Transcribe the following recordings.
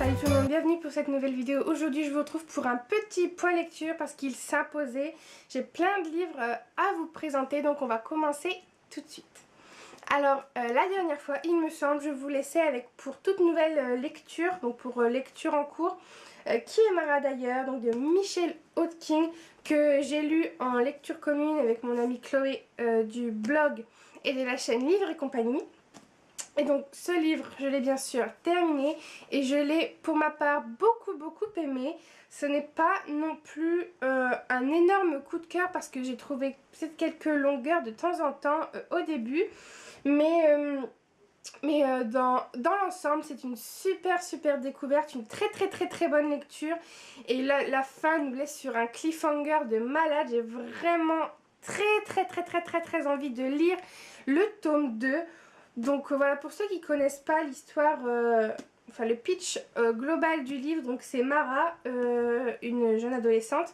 Salut tout le monde, bienvenue pour cette nouvelle vidéo. Aujourd'hui je vous retrouve pour un petit point lecture parce qu'il s'imposait. J'ai plein de livres à vous présenter, donc on va commencer tout de suite. Alors la dernière fois il me semble je vous laissais avec pour toute nouvelle lecture, donc pour lecture en cours, Qui est Mara d'ailleurs, donc de Michel Hodgkin, que j'ai lu en lecture commune avec mon amie Chloé du blog et de la chaîne Livres et compagnie. Et donc ce livre je l'ai bien sûr terminé et je l'ai pour ma part beaucoup aimé. Ce n'est pas non plus un énorme coup de cœur parce que j'ai trouvé peut-être quelques longueurs de temps en temps au début, mais dans l'ensemble c'est une super découverte, une très bonne lecture. Et la fin nous laisse sur un cliffhanger de malade. J'ai vraiment très envie de lire le tome 2. Donc voilà, pour ceux qui ne connaissent pas l'histoire, enfin le pitch global du livre, donc c'est Mara, une jeune adolescente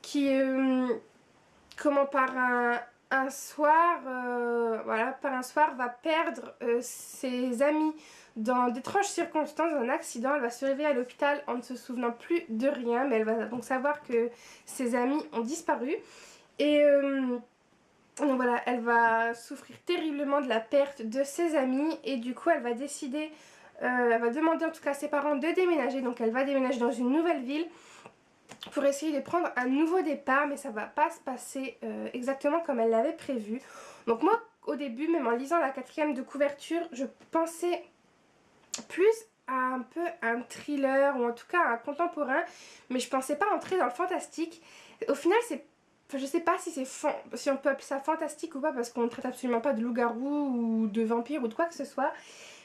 qui, comment par un soir, par un soir va perdre ses amis dans d'étranges circonstances, dans un accident. Elle va se réveiller à l'hôpital en ne se souvenant plus de rien, mais elle va donc savoir que ses amis ont disparu. Et donc voilà, elle va souffrir terriblement de la perte de ses amis et du coup elle va décider, elle va demander en tout cas à ses parents de déménager. Donc elle va déménager dans une nouvelle ville pour essayer de prendre un nouveau départ, mais ça va pas se passer exactement comme elle l'avait prévu. Donc moi au début, même en lisant la 4e de couverture, je pensais plus à un peu un thriller ou en tout cas un contemporain, mais je pensais pas entrer dans le fantastique. Au final c'est... Enfin, je sais pas si on peut appeler ça fantastique ou pas parce qu'on ne traite absolument pas de loup-garou ou de vampire ou de quoi que ce soit.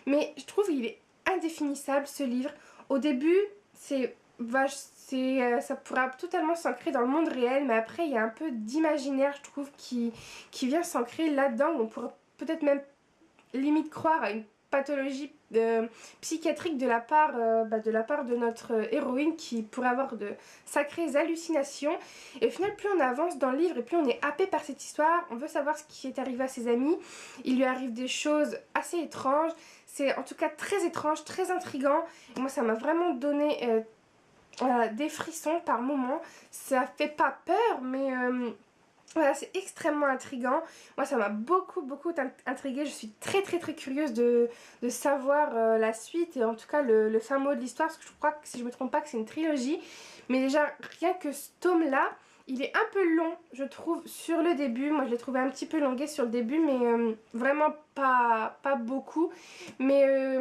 Mais je trouve qu'il est indéfinissable ce livre. Au début, ça pourra totalement s'ancrer dans le monde réel, mais après il y a un peu d'imaginaire, je trouve, qui vient s'ancrer là-dedans. On pourrait peut-être même limite croire à une pathologie psychiatrique de la part de notre héroïne qui pourrait avoir de sacrées hallucinations. Et au final, plus on avance dans le livre et plus on est happé par cette histoire, on veut savoir ce qui est arrivé à ses amis. Il lui arrive des choses assez étranges, c'est en tout cas très étrange, très intriguant. Et moi ça m'a vraiment donné des frissons par moments. Ça fait pas peur, mais voilà, c'est extrêmement intriguant. Moi ça m'a beaucoup intriguée. Je suis très curieuse de savoir la suite et en tout cas le fin mot de l'histoire, parce que je crois que si je me trompe pas que c'est une trilogie. Mais déjà rien que ce tome là, il est un peu long je trouve sur le début. Moi je l'ai trouvé un petit peu longué sur le début, mais vraiment pas beaucoup. Mais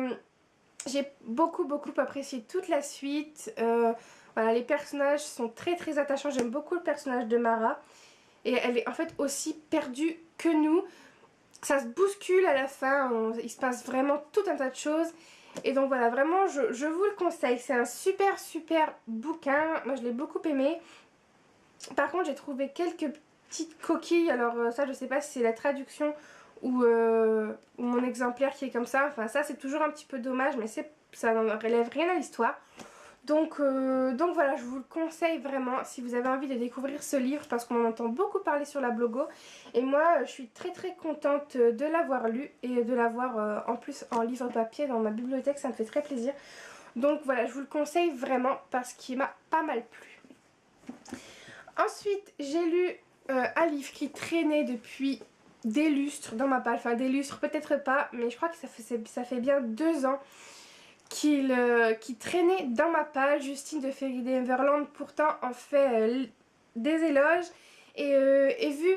j'ai beaucoup apprécié toute la suite. Voilà, les personnages sont très attachants. J'aime beaucoup le personnage de Mara. Et elle est en fait aussi perdue que nous. Ça se bouscule à la fin, il se passe vraiment tout un tas de choses. Et donc voilà, vraiment je vous le conseille. C'est un super bouquin. Moi je l'ai beaucoup aimé. Par contre j'ai trouvé quelques petites coquilles. Alors ça je sais pas si c'est la traduction ou mon exemplaire qui est comme ça. Enfin ça c'est toujours un petit peu dommage, mais ça n'en relève rien à l'histoire. Donc voilà, je vous le conseille vraiment si vous avez envie de découvrir ce livre, parce qu'on en entend beaucoup parler sur la blogo. Et moi je suis très contente de l'avoir lu et de l'avoir en plus en livre papier dans ma bibliothèque, ça me fait très plaisir. Donc voilà, je vous le conseille vraiment parce qu'il m'a pas mal plu. Ensuite j'ai lu un livre qui traînait depuis des lustres dans ma palle, enfin des lustres peut-être pas, mais je crois que ça fait bien 2 ans qui traînait dans ma page. Justine de Fairy Neverland pourtant en fait des éloges, et vu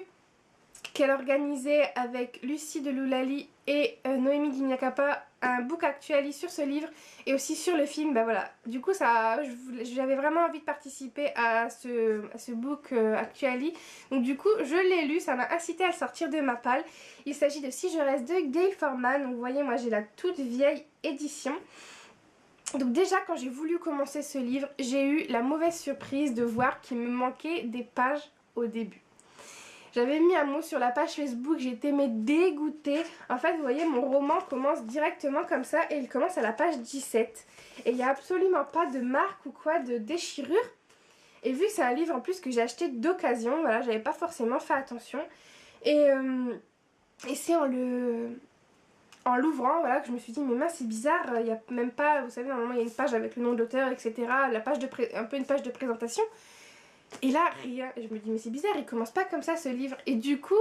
qu'elle organisait avec Lucie de Loulali et Noémie Guignacapa un book actually sur ce livre et aussi sur le film, bah voilà, du coup j'avais vraiment envie de participer à ce book actually. Donc du coup je l'ai lu, ça m'a incité à le sortir de ma palle. Il s'agit de Si je reste de Gail Forman. Donc vous voyez, moi j'ai la toute vieille édition. Donc déjà quand j'ai voulu commencer ce livre, j'ai eu la mauvaise surprise de voir qu'il me manquait des pages au début. J'avais mis un mot sur la page Facebook, j'étais mais dégoûtée. En fait vous voyez, mon roman commence directement comme ça et il commence à la page 17. Et il n'y a absolument pas de marque ou quoi de déchirure. Et vu que c'est un livre en plus que j'ai acheté d'occasion, voilà, j'avais pas forcément fait attention. Et c'est en en l'ouvrant, voilà, que je me suis dit mais mince c'est bizarre, il n'y a même pas, vous savez normalement il y a une page avec le nom de l'auteur, etc. La page de un peu une page de présentation. Et là rien, et je me dis mais c'est bizarre, il commence pas comme ça ce livre. Et du coup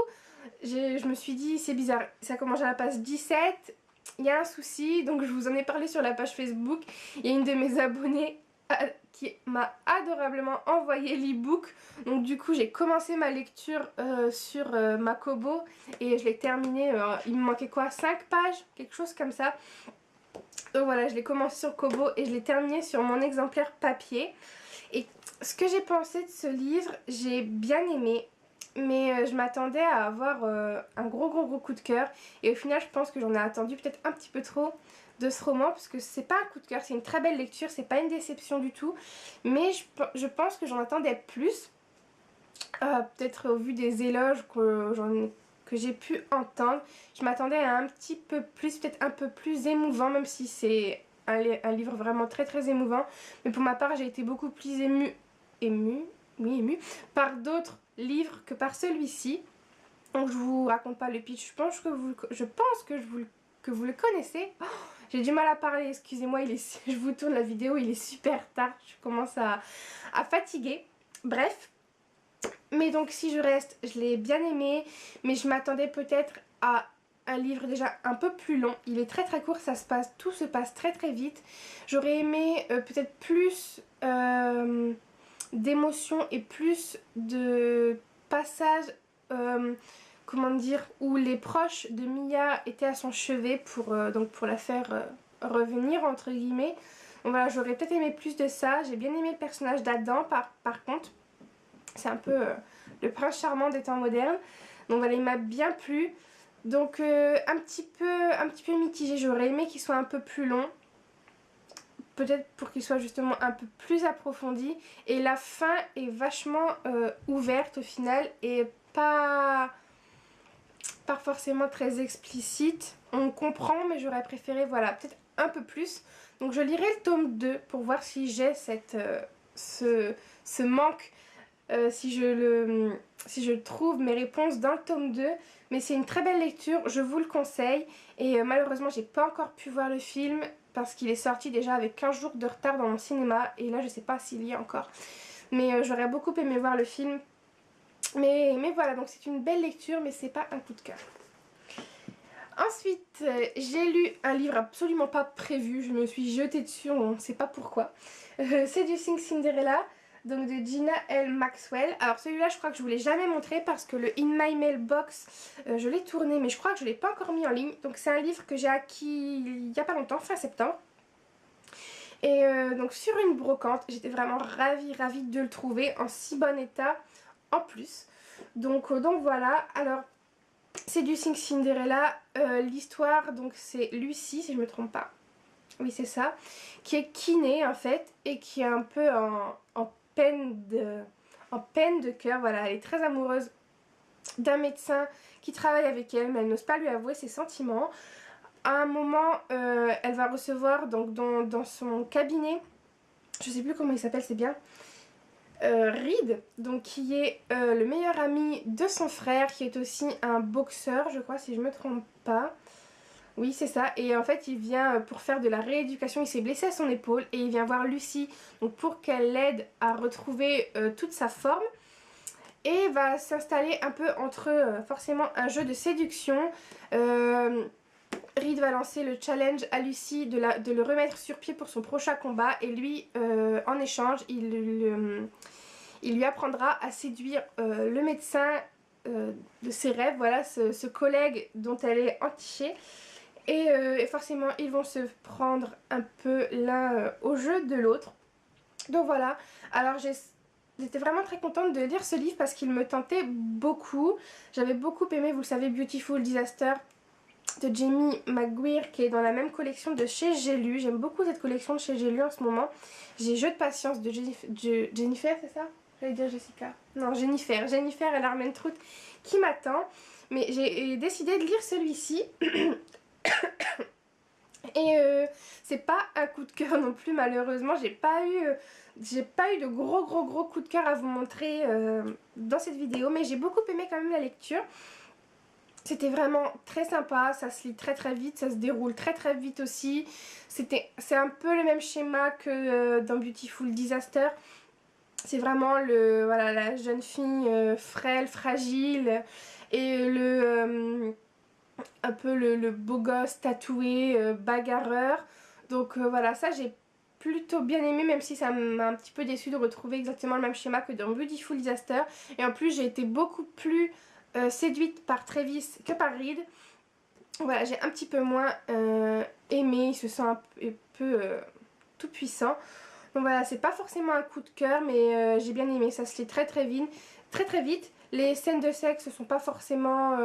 je me suis dit c'est bizarre, ça commence à la page 17, il y a un souci, donc je vous en ai parlé sur la page Facebook. Il y a une de mes abonnées qui m'a adorablement envoyé l'e-book, donc du coup j'ai commencé ma lecture sur ma Kobo et je l'ai terminé, il me manquait quoi, 5 pages, quelque chose comme ça. Donc voilà, je l'ai commencé sur Kobo et je l'ai terminé sur mon exemplaire papier. Et ce que j'ai pensé de ce livre, j'ai bien aimé, mais je m'attendais à avoir un gros coup de cœur. Et au final, je pense que j'en ai attendu peut-être un petit peu trop de ce roman, parce que c'est pas un coup de cœur, c'est une très belle lecture, c'est pas une déception du tout. Mais je pense que j'en attendais plus, peut-être au vu des éloges que j'ai pu entendre. Je m'attendais à un petit peu plus, peut-être un peu plus émouvant, même si c'est un livre vraiment très émouvant. Mais pour ma part, j'ai été beaucoup plus émue par d'autres livres que par celui-ci. Donc je vous raconte pas le pitch, je pense que vous le connaissez. Oh, j'ai du mal à parler, excusez-moi, je vous tourne la vidéo, il est super tard, je commence à fatiguer. Bref. Mais donc si je reste, je l'ai bien aimé, mais je m'attendais peut-être à un livre déjà un peu plus long. Il est très court, tout se passe très vite. J'aurais aimé peut-être plus d'émotions et plus de passages, comment dire, où les proches de Mia étaient à son chevet pour la faire revenir entre guillemets. Donc voilà, j'aurais peut-être aimé plus de ça. J'ai bien aimé le personnage d'Adam par contre. C'est un peu le prince charmant des temps modernes. Donc voilà, il m'a bien plu. Donc un petit peu mitigé. J'aurais aimé qu'il soit un peu plus long. Peut-être pour qu'il soit justement un peu plus approfondi. Et la fin est vachement ouverte au final. Et pas forcément très explicite. On comprend, mais j'aurais préféré, voilà, peut-être un peu plus. Donc je lirai le tome 2 pour voir si j'ai ce manque. Si je trouve mes réponses dans le tome 2. Mais c'est une très belle lecture, je vous le conseille. Et malheureusement j'ai pas encore pu voir le film parce qu'il est sorti déjà avec 15 jours de retard dans mon cinéma. Et là je sais pas s'il y est encore. Mais j'aurais beaucoup aimé voir le film. Mais voilà, donc c'est une belle lecture, mais c'est pas un coup de cœur. Ensuite, j'ai lu un livre absolument pas prévu. Je me suis jetée dessus, on ne sait pas pourquoi. Seducing Cinderella. Donc de Gina L. Maxwell. Alors celui-là je crois que je vous l'ai jamais montré parce que le In My Mailbox je l'ai tourné mais je crois que je l'ai pas encore mis en ligne. Donc c'est un livre que j'ai acquis il y a pas longtemps, fin septembre. Et donc sur une brocante, j'étais vraiment ravie de le trouver en si bon état en plus. Donc voilà, alors Seducing Cinderella, l'histoire donc c'est Lucy si je me trompe pas. Oui c'est ça, qui est kiné en fait et qui est un peu en peine de cœur, voilà, elle est très amoureuse d'un médecin qui travaille avec elle mais elle n'ose pas lui avouer ses sentiments. À un moment elle va recevoir donc dans son cabinet, je sais plus comment il s'appelle, c'est bien Reed, donc qui est le meilleur ami de son frère, qui est aussi un boxeur je crois si je me trompe pas. Oui c'est ça, et en fait il vient pour faire de la rééducation, il s'est blessé à son épaule et il vient voir Lucy donc pour qu'elle l'aide à retrouver toute sa forme. Et va s'installer un peu entre forcément un jeu de séduction. Reed va lancer le challenge à Lucy de le remettre sur pied pour son prochain combat. Et lui en échange il lui apprendra à séduire le médecin de ses rêves, voilà, ce collègue dont elle est entichée. Et forcément ils vont se prendre un peu l'un au jeu de l'autre. Donc voilà, alors j'étais vraiment très contente de lire ce livre parce qu'il me tentait beaucoup. J'avais beaucoup aimé, vous le savez, Beautiful Disaster de Jamie McGuire qui est dans la même collection de chez J'ai lu. J'aime beaucoup cette collection de chez J'ai lu en ce moment. J'ai Jeu de patience de Jennifer, c'est ça? J'allais dire Jessica. Non, Jennifer et l'Armentrout qui m'attend. Mais j'ai décidé de lire celui-ci. Et c'est pas un coup de cœur non plus malheureusement, j'ai pas eu de gros coup de cœur à vous montrer dans cette vidéo, mais j'ai beaucoup aimé quand même la lecture. C'était vraiment très sympa, ça se lit très très vite, ça se déroule très très vite aussi. C'est un peu le même schéma que dans Beautiful Disaster. C'est vraiment voilà, la jeune fille frêle, fragile et un peu le beau gosse tatoué, bagarreur. Donc voilà, ça j'ai plutôt bien aimé, même si ça m'a un petit peu déçu de retrouver exactement le même schéma que dans Beautiful Disaster. Et en plus j'ai été beaucoup plus séduite par Travis que par Reed. Voilà, j'ai un petit peu moins aimé, il se sent un peu tout puissant. Donc voilà, c'est pas forcément un coup de cœur, mais j'ai bien aimé, ça se lit très très vite. Très très vite. Les scènes de sexe ne sont pas forcément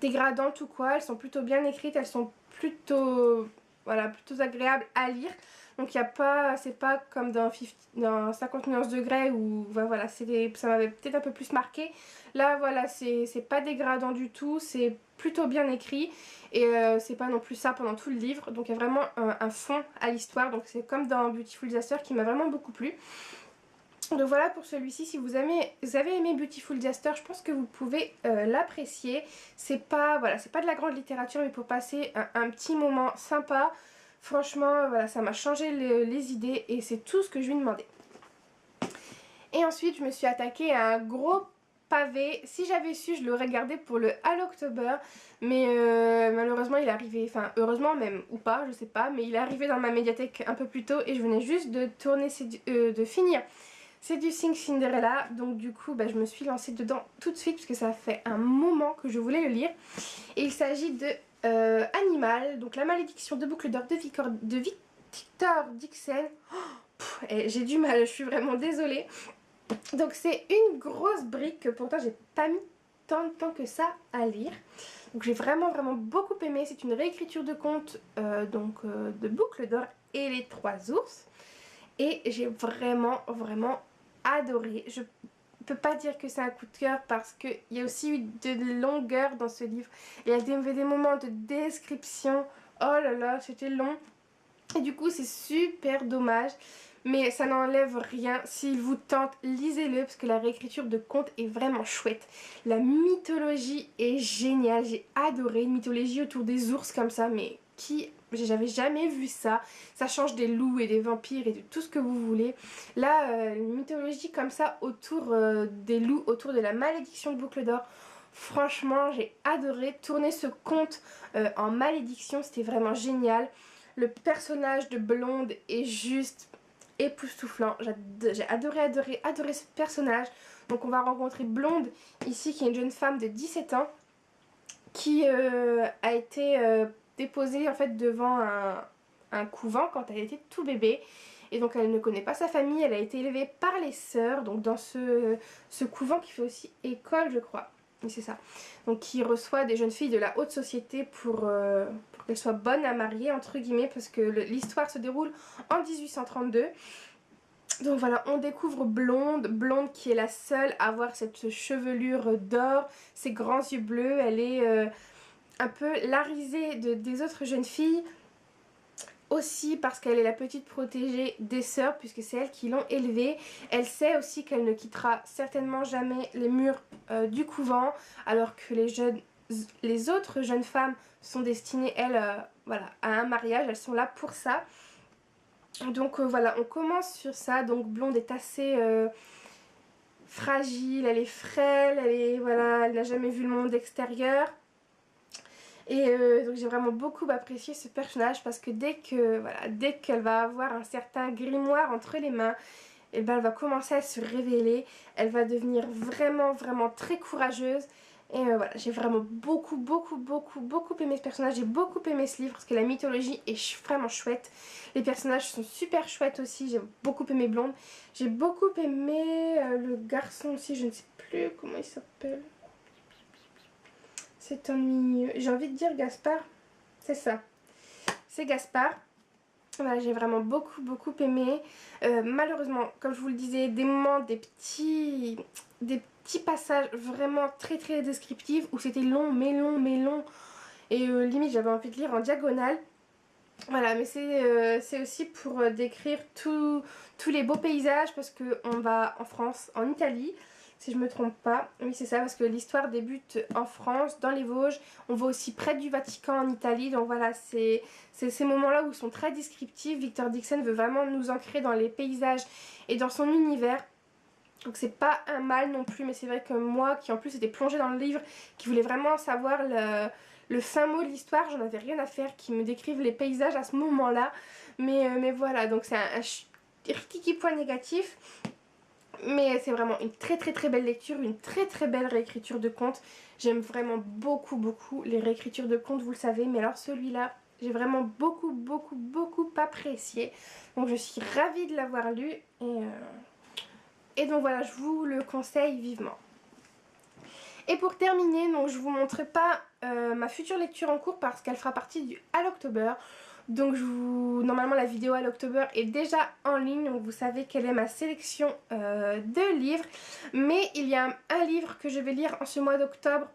dégradantes ou quoi, elles sont plutôt bien écrites, elles sont plutôt, voilà, plutôt agréables à lire. Donc il y a pas, c'est pas comme dans 50 nuances de Grey où voilà, ça m'avait peut-être un peu plus marqué. Là voilà, c'est pas dégradant du tout, c'est plutôt bien écrit et c'est pas non plus ça pendant tout le livre. Donc il y a vraiment un fond à l'histoire, donc c'est comme dans Beautiful Disaster qui m'a vraiment beaucoup plu. Donc voilà pour celui-ci, si vous avez aimé Beautiful Disaster, je pense que vous pouvez l'apprécier. C'est pas, voilà, c'est pas de la grande littérature, mais pour passer un petit moment sympa, franchement, voilà, ça m'a changé les idées et c'est tout ce que je lui demandais. Et ensuite, je me suis attaquée à un gros pavé. Si j'avais su, je l'aurais gardé pour le Hall October, mais malheureusement, il est arrivé, enfin, heureusement même, ou pas, je sais pas, mais il est arrivé dans ma médiathèque un peu plus tôt et je venais juste de de finir Seducing Cinderella, donc du coup je me suis lancée dedans tout de suite parce que ça fait un moment que je voulais le lire. Et il s'agit de Animal, donc la malédiction de boucle d'or de Victor Dixon. Oh, j'ai du mal, je suis vraiment désolée. Donc c'est une grosse brique que pourtant j'ai pas mis tant de temps que ça à lire. Donc j'ai vraiment beaucoup aimé, c'est une réécriture de conte de boucle d'or et les trois ours. Et j'ai vraiment adoré. Je peux pas dire que c'est un coup de cœur parce qu'il y a aussi eu de longueur dans ce livre. Il y a des moments de description. Oh là là, c'était long. Et du coup, c'est super dommage. Mais ça n'enlève rien. S'il vous tente, lisez-le parce que la réécriture de conte est vraiment chouette. La mythologie est géniale. J'ai adoré une mythologie autour des ours comme ça, mais j'avais jamais vu ça. Ça change des loups et des vampires et de tout ce que vous voulez. Là, une mythologie comme ça autour des loups, autour de la malédiction de boucle d'or. Franchement, j'ai adoré tourner ce conte en malédiction. C'était vraiment génial. Le personnage de Blonde est juste époustouflant. J'ai adoré ce personnage. Donc on va rencontrer Blonde ici, qui est une jeune femme de 17 ans qui a été déposée en fait devant un couvent quand elle était tout bébé. Et donc elle ne connaît pas sa famille, elle a été élevée par les sœurs, donc dans ce couvent qui fait aussi école je crois. Oui c'est ça. Donc qui reçoit des jeunes filles de la haute société pour qu'elles soient bonnes à marier entre guillemets, parce que l'histoire se déroule en 1832. Donc voilà, on découvre Blonde qui est la seule à avoir cette chevelure d'or, ses grands yeux bleus, elle est un peu la risée des autres jeunes filles. Aussi parce qu'elle est la petite protégée des sœurs puisque c'est elles qui l'ont élevée. Elle sait aussi qu'elle ne quittera certainement jamais les murs du couvent, alors que les autres jeunes femmes sont destinées, elles, voilà, à un mariage, elles sont là pour ça. Donc voilà, on commence sur ça. Donc Blonde est assez fragile, elle est frêle, voilà, elle n'a jamais vu le monde extérieur. Et donc j'ai vraiment beaucoup apprécié ce personnage parce que dès qu'elle va avoir un certain grimoire entre les mains, et ben elle va commencer à se révéler, elle va devenir vraiment très courageuse. Et voilà, j'ai vraiment beaucoup aimé ce personnage, j'ai beaucoup aimé ce livre parce que la mythologie est vraiment chouette. Les personnages sont super chouettes aussi, j'ai beaucoup aimé Blonde. J'ai beaucoup aimé le garçon aussi, je ne sais plus comment il s'appelle. C'est ennuyeux. J'ai envie de dire Gaspard. C'est ça. C'est Gaspard. Voilà, j'ai vraiment beaucoup aimé. Malheureusement, comme je vous le disais, des moments, des petits passages vraiment très descriptifs où c'était long. Et limite, j'avais envie de lire en diagonale. Voilà, mais c'est aussi pour décrire tous les beaux paysages parce qu'on va en France, en Italie. si je me trompe pas. Oui, c'est ça, parce que l'histoire débute en France, dans les Vosges. On va aussi près du Vatican en Italie. Donc voilà, c'est ces moments-là où ils sont très descriptifs. Victor Dixon veut vraiment nous ancrer dans les paysages et dans son univers. Donc c'est pas un mal non plus, mais c'est vrai que moi, qui en plus était plongée dans le livre, qui voulait vraiment savoir le fin mot de l'histoire, j'en avais rien à faire, qui me décrivent les paysages à ce moment-là. Mais voilà, donc c'est un petit point négatif. Mais c'est vraiment une très belle lecture, une très belle réécriture de contes. J'aime vraiment beaucoup les réécritures de contes, vous le savez. Mais alors celui-là, j'ai vraiment beaucoup apprécié. Donc je suis ravie de l'avoir lu. Et donc voilà, je vous le conseille vivement. Et pour terminer, donc je vous montre pas ma future lecture en cours parce qu'elle fera partie du Halloctober. Donc normalement la vidéo Halloctober est déjà en ligne, donc vous savez quelle est ma sélection de livres. Mais il y a un livre que je vais lire en ce mois d'octobre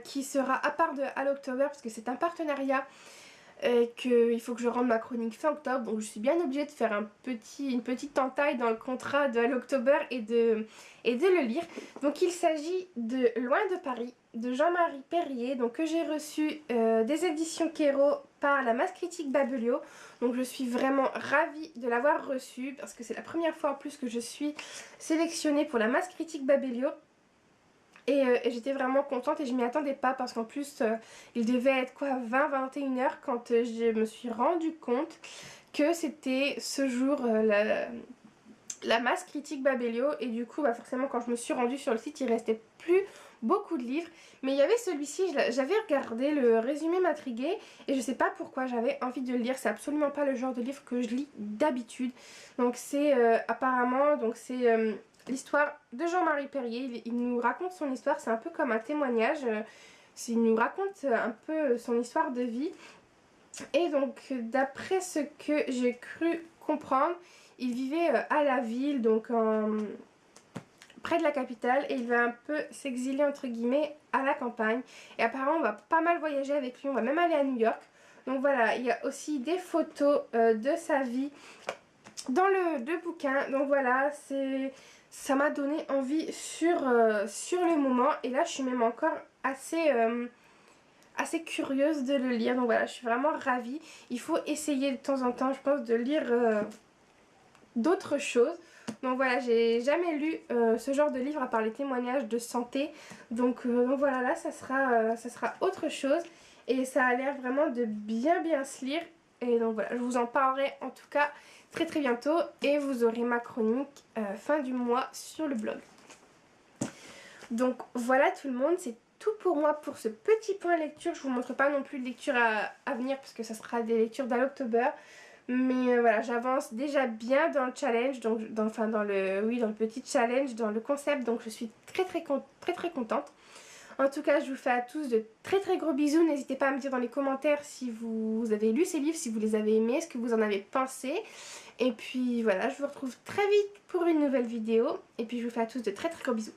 qui sera à part de Halloctober parce que c'est un partenariat. Qu'il faut que je rende ma chronique fin octobre, donc je suis bien obligée de faire une petite entaille dans le contrat de Halloctober et de le lire. Donc il s'agit de Loin de Paris de Jean-Marie Perrier, donc que j'ai reçu des éditions Quéro par la masse critique Babelio. Donc je suis vraiment ravie de l'avoir reçu parce que c'est la première fois en plus que je suis sélectionnée pour la masse critique Babelio. Et j'étais vraiment contente et je m'y attendais pas parce qu'en plus il devait être quoi 20-21 heures quand je me suis rendu compte que c'était ce jour la masse critique Babelio. Et du coup forcément quand je me suis rendue sur le site il restait plus beaucoup de livres. Mais il y avait celui-ci, j'avais regardé, le résumé m'intriguait et je sais pas pourquoi j'avais envie de le lire. C'est absolument pas le genre de livre que je lis d'habitude. Donc c'est apparemment, donc c'est... l'histoire de Jean-Marie Perrier. Il nous raconte son histoire, c'est un peu comme un témoignage. Il nous raconte un peu son histoire de vie. Et donc, d'après ce que j'ai cru comprendre, il vivait à la ville, donc près de la capitale, et il va un peu s'exiler entre guillemets à la campagne. Et apparemment, on va pas mal voyager avec lui, on va même aller à New York. Donc voilà, il y a aussi des photos de sa vie dans le bouquin. Donc voilà, ça m'a donné envie sur le moment. Et là, je suis même encore assez curieuse de le lire. Donc voilà, je suis vraiment ravie. Il faut essayer de temps en temps, je pense, de lire d'autres choses. Donc voilà, j'ai jamais lu ce genre de livre à part les témoignages de santé. Donc voilà, là, ça sera autre chose. Et ça a l'air vraiment de bien se lire. Et donc voilà, je vous en parlerai en tout cas très bientôt et vous aurez ma chronique fin du mois sur le blog. Donc voilà tout le monde, c'est tout pour moi pour ce petit point lecture. Je vous montre pas non plus de lecture à venir parce que ça sera des lectures d'Halloctober. Mais voilà, j'avance déjà bien dans le challenge, donc dans le petit challenge, dans le concept, donc je suis très contente. En tout cas, je vous fais à tous de très gros bisous. N'hésitez pas à me dire dans les commentaires si vous avez lu ces livres, si vous les avez aimés, ce que vous en avez pensé. Et puis voilà, je vous retrouve très vite pour une nouvelle vidéo. Et puis je vous fais à tous de très gros bisous.